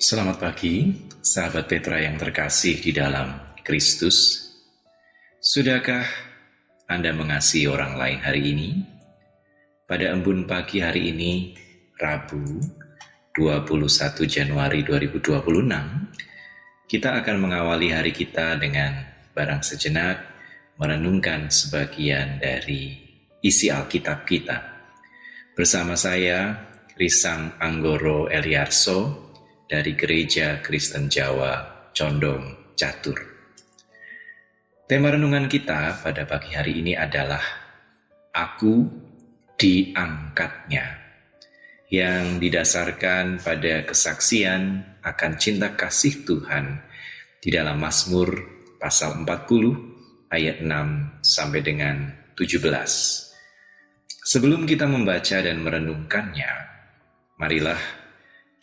Selamat pagi, sahabat Petra yang terkasih di dalam Kristus. Sudahkah Anda mengasihi orang lain hari ini? Pada embun pagi hari ini, Rabu 21 Januari 2026, kita akan mengawali hari kita dengan barang sejenak merenungkan sebagian dari isi Alkitab kita. Bersama saya, Risang Anggoro Eliarso, dari Gereja Kristen Jawa Condong Catur. Tema renungan kita pada pagi hari ini adalah Aku diangkatnya, yang didasarkan pada kesaksian akan cinta kasih Tuhan di dalam Mazmur pasal 40 ayat 6 sampai dengan 17. Sebelum kita membaca dan merenungkannya, marilah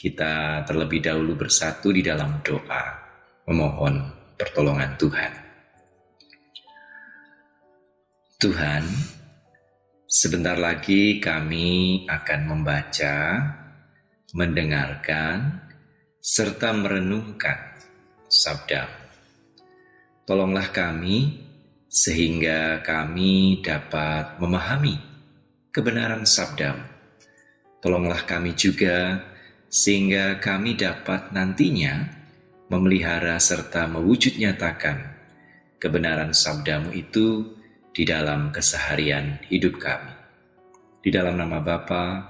kita terlebih dahulu bersatu di dalam doa, memohon pertolongan Tuhan. Tuhan, sebentar lagi kami akan membaca, mendengarkan, serta merenungkan sabda. Tolonglah kami sehingga kami dapat memahami kebenaran sabda. Tolonglah kami juga sehingga kami dapat nantinya memelihara serta mewujud nyatakan kebenaran sabdamu itu di dalam keseharian hidup kami. Di dalam nama Bapa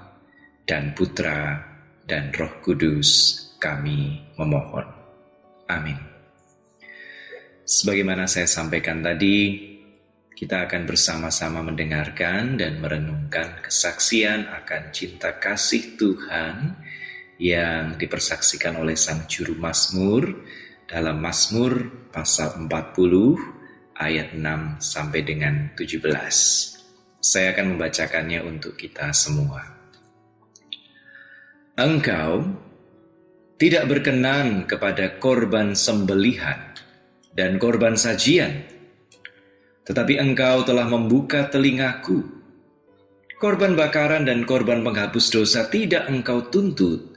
dan Putra dan Roh Kudus kami memohon. Amin. Sebagaimana saya sampaikan tadi, kita akan bersama-sama mendengarkan dan merenungkan kesaksian akan cinta kasih Tuhan yang dipersaksikan oleh Sang Juru Mazmur dalam Mazmur pasal 40 ayat 6 sampai dengan 17. Saya akan membacakannya untuk kita semua. Engkau tidak berkenan kepada korban sembelihan dan korban sajian, tetapi engkau telah membuka telingaku. Korban bakaran dan korban penghapus dosa tidak engkau tuntut.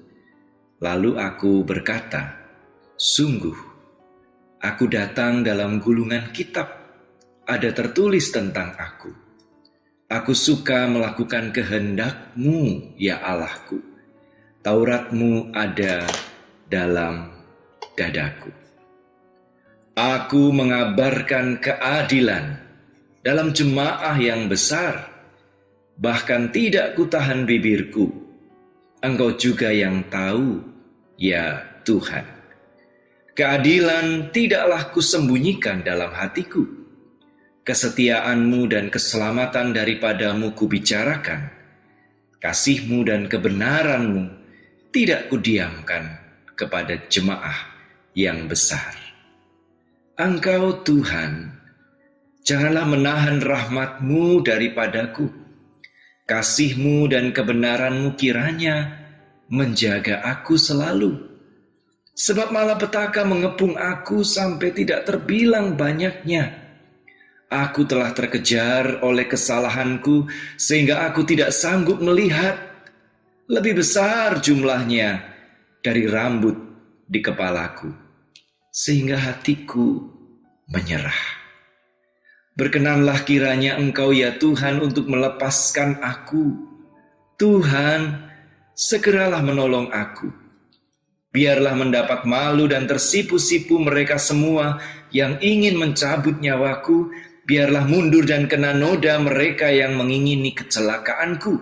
Lalu aku berkata, sungguh, aku datang dalam gulungan kitab, ada tertulis tentang aku. Aku suka melakukan kehendak-Mu, ya Allahku. Taurat-Mu ada dalam dadaku. Aku mengabarkan keadilan dalam jemaah yang besar, bahkan tidak kutahan bibirku. Engkau juga yang tahu, ya Tuhan. Keadilan tidaklah kusembunyikan dalam hatiku. Kesetiaan-Mu dan keselamatan daripadamu kubicarakan. Kasih-Mu dan kebenaran-Mu tidak kudiamkan kepada jemaah yang besar. Engkau Tuhan, janganlah menahan rahmat-Mu daripadaku. Kasih-Mu dan kebenaran-Mu kiranya menjaga aku selalu. Sebab malapetaka mengepung aku sampai tidak terbilang banyaknya. Aku telah terkejar oleh kesalahanku sehingga aku tidak sanggup melihat. Lebih besar jumlahnya dari rambut di kepalaku, sehingga hatiku menyerah. Berkenanlah kiranya Engkau ya Tuhan untuk melepaskan aku. Tuhan, segeralah menolong aku. Biarlah mendapat malu dan tersipu-sipu mereka semua yang ingin mencabut nyawaku. Biarlah mundur dan kena noda mereka yang mengingini kecelakaanku.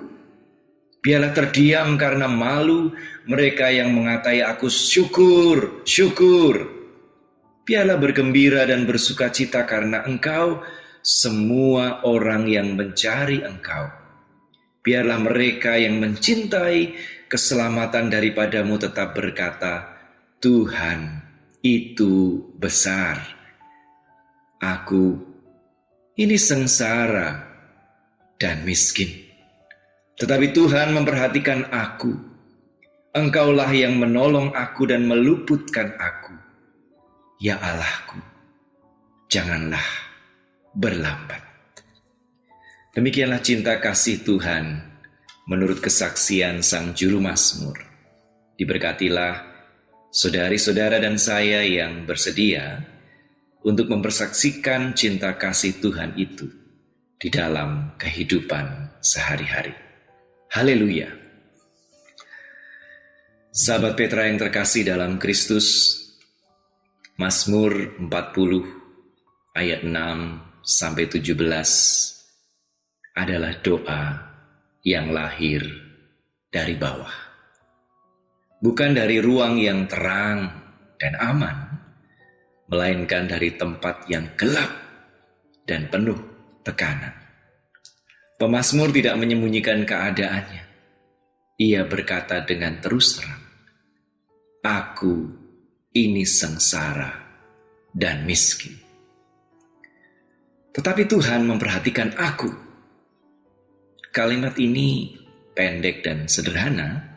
Biarlah terdiam karena malu mereka yang mengatai aku syukur, syukur. Biarlah bergembira dan bersukacita karena Engkau, semua orang yang mencari Engkau. Biarlah mereka yang mencintai keselamatan daripadamu tetap berkata, Tuhan itu besar. Aku ini sengsara dan miskin, tetapi Tuhan memperhatikan aku. Engkaulah yang menolong aku dan meluputkan aku. Ya Allahku, janganlah berlambat. Demikianlah cinta kasih Tuhan menurut kesaksian Sang Juru Mazmur. Diberkatilah saudari-saudara dan saya yang bersedia untuk mempersaksikan cinta kasih Tuhan itu di dalam kehidupan sehari-hari. Haleluya. Sahabat Petra yang terkasih dalam Kristus, Mazmur 40 ayat 6-17 adalah doa yang lahir dari bawah. Bukan dari ruang yang terang dan aman, melainkan dari tempat yang gelap dan penuh tekanan. Pemazmur tidak menyembunyikan keadaannya. Ia berkata dengan terus terang, "Aku ini sengsara dan miskin." Tetapi Tuhan memperhatikan aku. Kalimat ini pendek dan sederhana,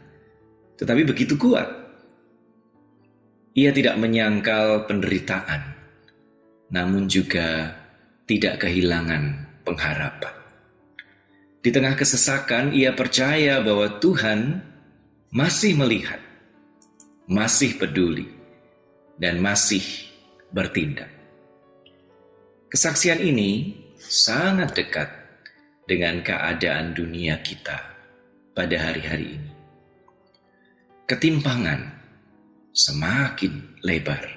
tetapi begitu kuat. Ia tidak menyangkal penderitaan, namun juga tidak kehilangan pengharapan. Di tengah kesesakan, ia percaya bahwa Tuhan masih melihat, masih peduli, dan masih bertindak. Kesaksian ini sangat dekat dengan keadaan dunia kita pada hari-hari ini. Ketimpangan semakin lebar.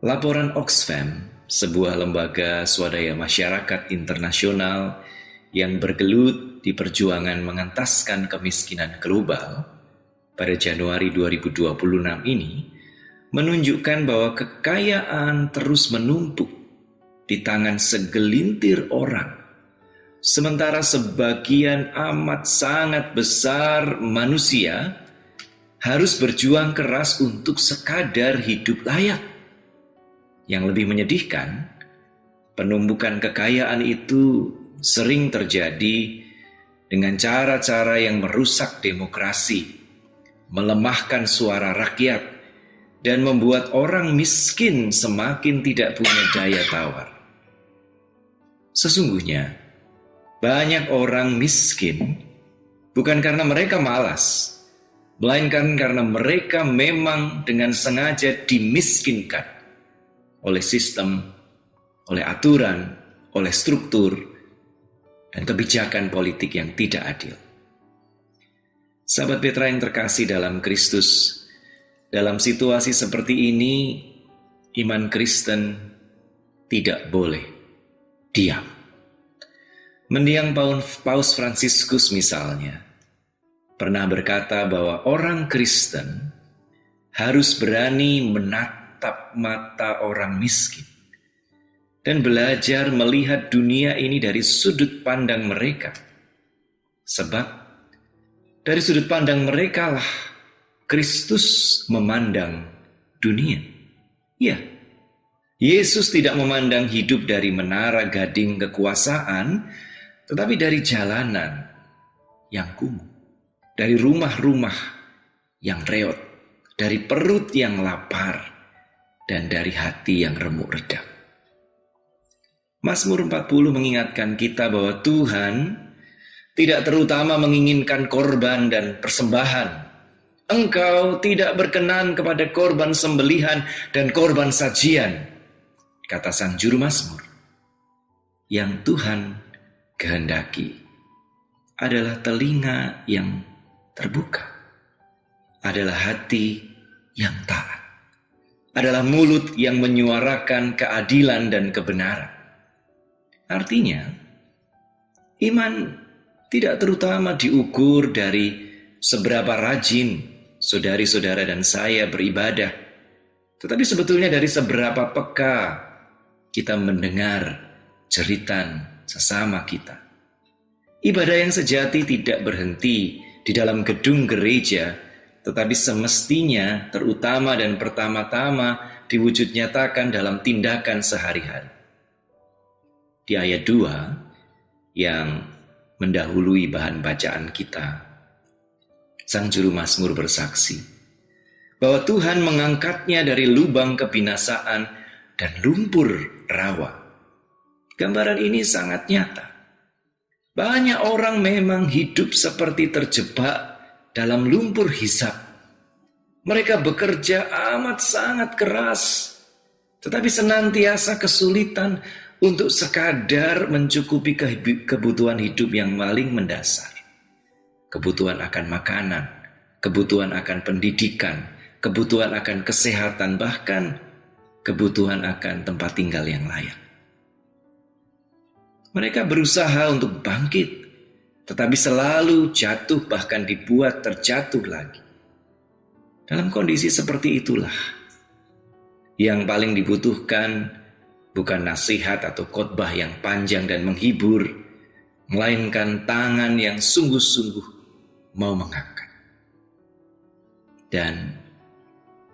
Laporan Oxfam, sebuah lembaga swadaya masyarakat internasional yang bergelut di perjuangan mengentaskan kemiskinan global pada Januari 2026 ini, menunjukkan bahwa kekayaan terus menumpuk di tangan segelintir orang, sementara sebagian amat sangat besar manusia harus berjuang keras untuk sekadar hidup layak. Yang lebih menyedihkan, penumpukan kekayaan itu sering terjadi dengan cara-cara yang merusak demokrasi, melemahkan suara rakyat, dan membuat orang miskin semakin tidak punya daya tawar. Sesungguhnya, banyak orang miskin bukan karena mereka malas, melainkan karena mereka memang dengan sengaja dimiskinkan oleh sistem, oleh aturan, oleh struktur, dan kebijakan politik yang tidak adil. Sahabat Petra yang terkasih dalam Kristus, dalam situasi seperti ini, iman Kristen tidak boleh diam. Mendiang Paus Fransiskus misalnya pernah berkata bahwa orang Kristen harus berani menatap mata orang miskin dan belajar melihat dunia ini dari sudut pandang mereka. Sebab dari sudut pandang mereka lah Kristus memandang dunia. Ya, Yesus tidak memandang hidup dari menara gading kekuasaan, tetapi dari jalanan yang kumuh. Dari rumah-rumah yang reot, dari perut yang lapar, dan dari hati yang remuk redam. Mazmur 40 mengingatkan kita bahwa Tuhan tidak terutama menginginkan korban dan persembahan. Engkau tidak berkenan kepada korban sembelihan dan korban sajian, kata sang juru Mazmur. Yang Tuhan kehendaki adalah telinga yang terbuka, adalah hati yang taat, adalah mulut yang menyuarakan keadilan dan kebenaran. Artinya, iman tidak terutama diukur dari seberapa rajin saudari-saudara dan saya beribadah, tetapi sebetulnya dari seberapa peka kita mendengar jeritan sesama kita. Ibadah yang sejati tidak berhenti di dalam gedung gereja, tetapi semestinya terutama dan pertama-tama diwujud nyatakan dalam tindakan sehari-hari. Di ayat 2 yang mendahului bahan bacaan kita, sang juru Mazmur bersaksi bahwa Tuhan mengangkatnya dari lubang kebinasaan dan lumpur rawa. Gambaran ini sangat nyata. Banyak orang memang hidup seperti terjebak dalam lumpur hisab. Mereka bekerja amat sangat keras, tetapi senantiasa kesulitan untuk sekadar mencukupi kebutuhan hidup yang paling mendasar. Kebutuhan akan makanan, kebutuhan akan pendidikan, kebutuhan akan kesehatan, bahkan kebutuhan akan tempat tinggal yang layak. Mereka berusaha untuk bangkit, tetapi selalu jatuh, bahkan dibuat terjatuh lagi. Dalam kondisi seperti itulah, yang paling dibutuhkan bukan nasihat atau khotbah yang panjang dan menghibur, melainkan tangan yang sungguh-sungguh mau mengangkat. Dan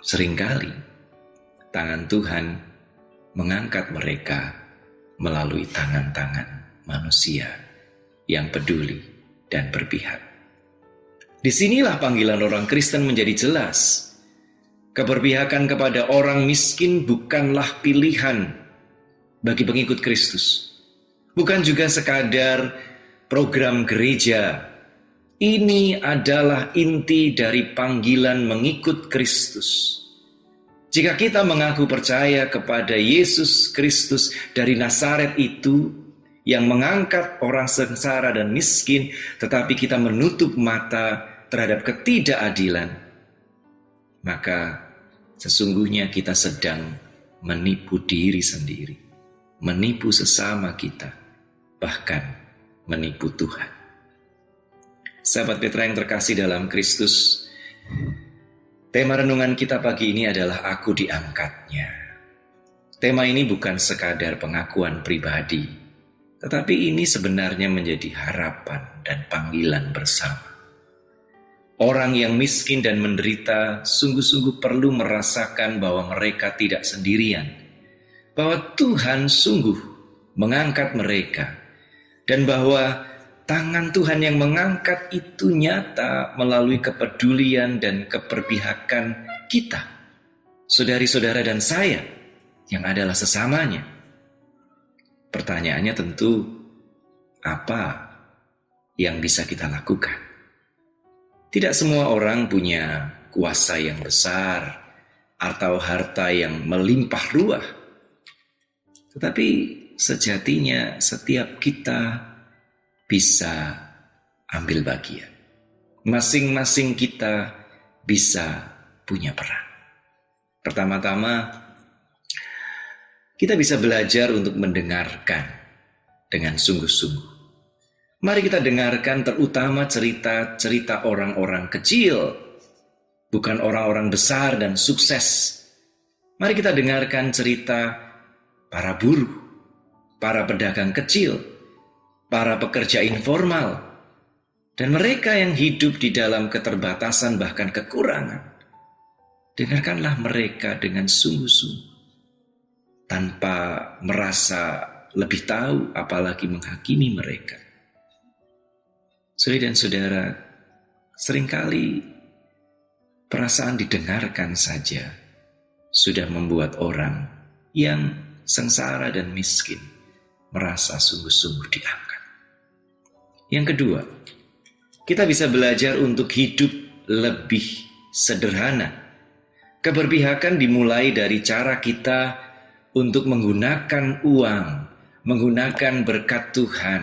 seringkali tangan Tuhan mengangkat mereka melalui tangan-tangan manusia yang peduli dan berpihak. Disinilah panggilan orang Kristen menjadi jelas. Keberpihakan kepada orang miskin bukanlah pilihan bagi pengikut Kristus. Bukan juga sekadar program gereja. Ini adalah inti dari panggilan mengikut Kristus. Jika kita mengaku percaya kepada Yesus Kristus dari Nazaret itu, yang mengangkat orang sengsara dan miskin, tetapi kita menutup mata terhadap ketidakadilan, maka sesungguhnya kita sedang menipu diri sendiri, menipu sesama kita, bahkan menipu Tuhan. Sahabat Petra yang terkasih dalam Kristus, tema renungan kita pagi ini adalah Aku Diangkatnya. Tema ini bukan sekadar pengakuan pribadi, tetapi ini sebenarnya menjadi harapan dan panggilan bersama. Orang yang miskin dan menderita sungguh-sungguh perlu merasakan bahwa mereka tidak sendirian, bahwa Tuhan sungguh mengangkat mereka, dan bahwa tangan Tuhan yang mengangkat itu nyata melalui kepedulian dan keberpihakan kita, saudari-saudara dan saya yang adalah sesamanya. Pertanyaannya tentu, apa yang bisa kita lakukan? Tidak semua orang punya kuasa yang besar atau harta yang melimpah ruah. Tetapi sejatinya setiap kita bisa ambil bagian. Masing-masing kita bisa punya peran. Pertama-tama, kita bisa belajar untuk mendengarkan dengan sungguh-sungguh. Mari kita dengarkan terutama cerita-cerita orang-orang kecil, bukan orang-orang besar dan sukses. Mari kita dengarkan cerita para buruh, para pedagang kecil, para pekerja informal, dan mereka yang hidup di dalam keterbatasan bahkan kekurangan. Dengarkanlah mereka dengan sungguh-sungguh, tanpa merasa lebih tahu apalagi menghakimi mereka. Saudara dan saudara, seringkali perasaan didengarkan saja sudah membuat orang yang sengsara dan miskin merasa sungguh-sungguh diangkat. Yang kedua, kita bisa belajar untuk hidup lebih sederhana. Keberpihakan dimulai dari cara kita untuk menggunakan uang, menggunakan berkat Tuhan.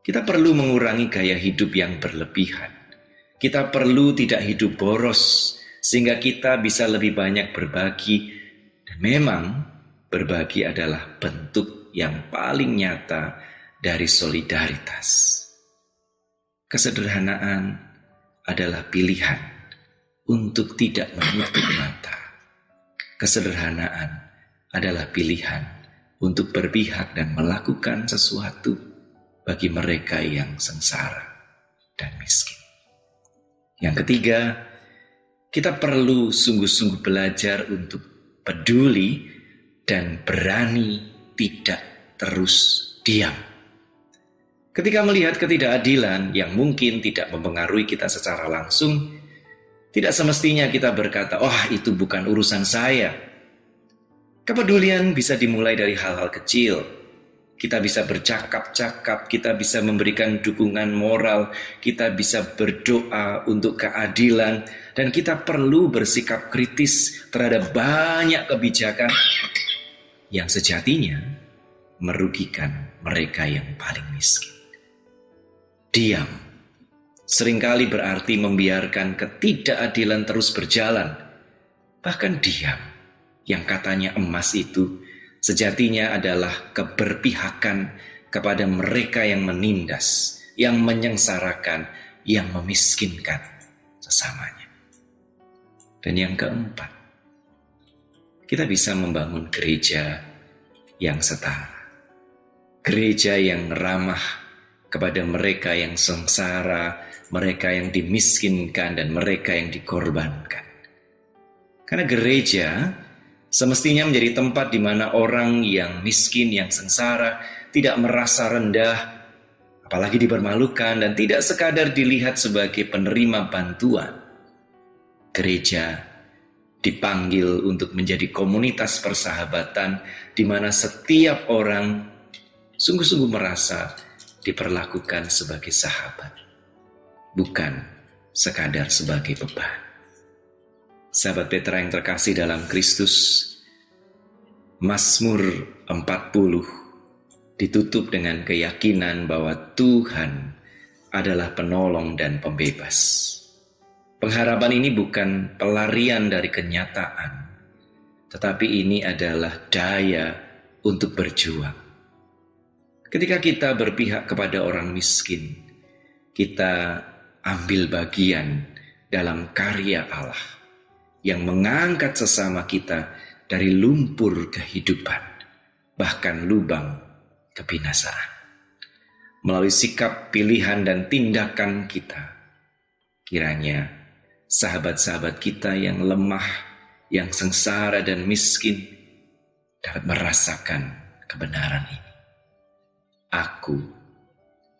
Kita perlu mengurangi gaya hidup yang berlebihan. Kita perlu tidak hidup boros, sehingga kita bisa lebih banyak berbagi. Dan memang berbagi adalah bentuk yang paling nyata dari solidaritas. Kesederhanaan adalah pilihan untuk tidak menutup mata. Kesederhanaan adalah pilihan untuk berpihak dan melakukan sesuatu bagi mereka yang sengsara dan miskin. Yang ketiga, kita perlu sungguh-sungguh belajar untuk peduli dan berani tidak terus diam. Ketika melihat ketidakadilan yang mungkin tidak mempengaruhi kita secara langsung, tidak semestinya kita berkata, "Oh, itu bukan urusan saya." Kepedulian bisa dimulai dari hal-hal kecil. Kita bisa bercakap-cakap, kita bisa memberikan dukungan moral, kita bisa berdoa untuk keadilan, dan kita perlu bersikap kritis terhadap banyak kebijakan yang sejatinya merugikan mereka yang paling miskin. Diam seringkali berarti membiarkan ketidakadilan terus berjalan. Bahkan diam yang katanya emas itu sejatinya adalah keberpihakan kepada mereka yang menindas, yang menyengsarakan, yang memiskinkan sesamanya. Dan yang keempat, kita bisa membangun gereja yang setara. Gereja yang ramah kepada mereka yang sengsara, mereka yang dimiskinkan, dan mereka yang dikorbankan. Karena gereja semestinya menjadi tempat di mana orang yang miskin, yang sengsara, tidak merasa rendah, apalagi dipermalukan, dan tidak sekadar dilihat sebagai penerima bantuan. Gereja dipanggil untuk menjadi komunitas persahabatan di mana setiap orang sungguh-sungguh merasa diperlakukan sebagai sahabat, bukan sekadar sebagai beban. Sahabat Petra yang terkasih dalam Kristus, Mazmur 40 ditutup dengan keyakinan bahwa Tuhan adalah penolong dan pembebas. Pengharapan ini bukan pelarian dari kenyataan, tetapi ini adalah daya untuk berjuang. Ketika kita berpihak kepada orang miskin, kita ambil bagian dalam karya Allah yang mengangkat sesama kita dari lumpur kehidupan, bahkan lubang kebinasaan. Melalui sikap, pilihan, dan tindakan kita, kiranya sahabat-sahabat kita yang lemah, yang sengsara dan miskin dapat merasakan kebenaran ini. Aku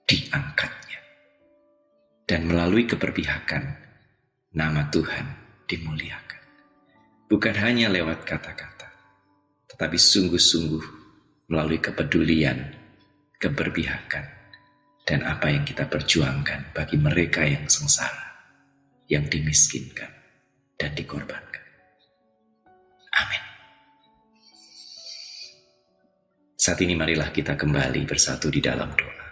diangkatnya. Dan melalui keberpihakan, nama Tuhan dimuliakan. Bukan hanya lewat kata-kata, tetapi sungguh-sungguh melalui kepedulian, keberpihakan, dan apa yang kita perjuangkan bagi mereka yang sengsara, yang dimiskinkan, dan dikorbankan. Amin. Saat ini marilah kita kembali bersatu di dalam doa.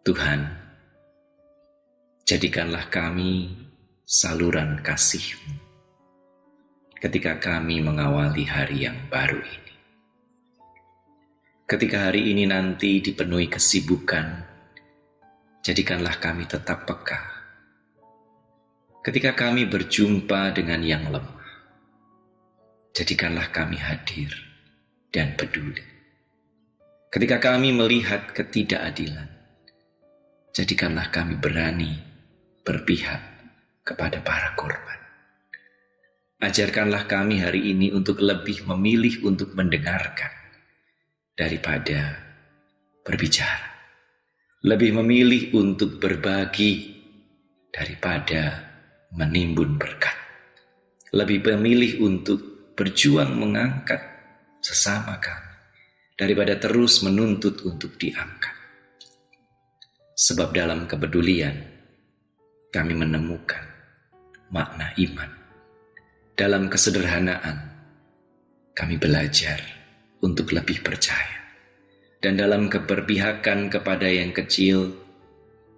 Tuhan, jadikanlah kami saluran kasih-Mu ketika kami mengawali hari yang baru ini. Ketika hari ini nanti dipenuhi kesibukan, jadikanlah kami tetap peka. Ketika kami berjumpa dengan yang lemah, jadikanlah kami hadir dan peduli. Ketika kami melihat ketidakadilan, jadikanlah kami berani berpihak kepada para korban. Ajarkanlah kami hari ini untuk lebih memilih untuk mendengarkan daripada berbicara. Lebih memilih untuk berbagi daripada menimbun berkat. Lebih memilih untuk berjuang mengangkat sesama kami daripada terus menuntut untuk diangkat. Sebab dalam kepedulian kami menemukan makna iman. Dalam kesederhanaan, kami belajar untuk lebih percaya. Dan dalam keberpihakan kepada yang kecil,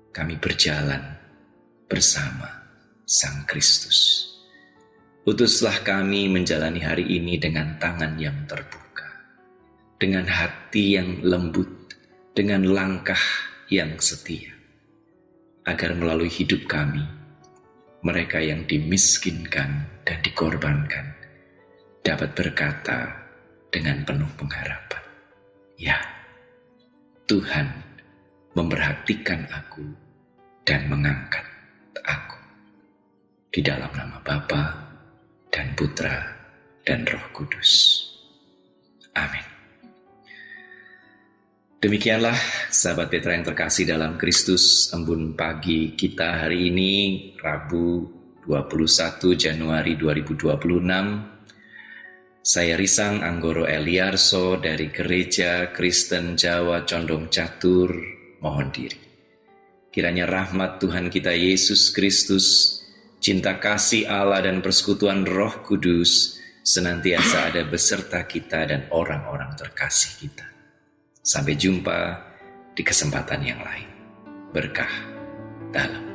kami berjalan bersama Sang Kristus. Utuslah kami menjalani hari ini dengan tangan yang terbuka, dengan hati yang lembut, dengan langkah yang setia, agar melalui hidup kami, mereka yang dimiskinkan dan dikorbankan dapat berkata dengan penuh pengharapan, ya, Tuhan memperhatikan aku dan mengangkat aku. Di dalam nama Bapa dan Putra dan Roh Kudus. Amin. Demikianlah sahabat Petra yang terkasih dalam Kristus, embun pagi kita hari ini, Rabu 21 Januari 2026. Saya Risang Anggoro Eliarso dari Gereja Kristen Jawa Condong Catur mohon diri. Kiranya rahmat Tuhan kita Yesus Kristus, cinta kasih Allah dan persekutuan Roh Kudus senantiasa ada beserta kita dan orang-orang terkasih kita. Sampai jumpa di kesempatan yang lain. Berkah dalam.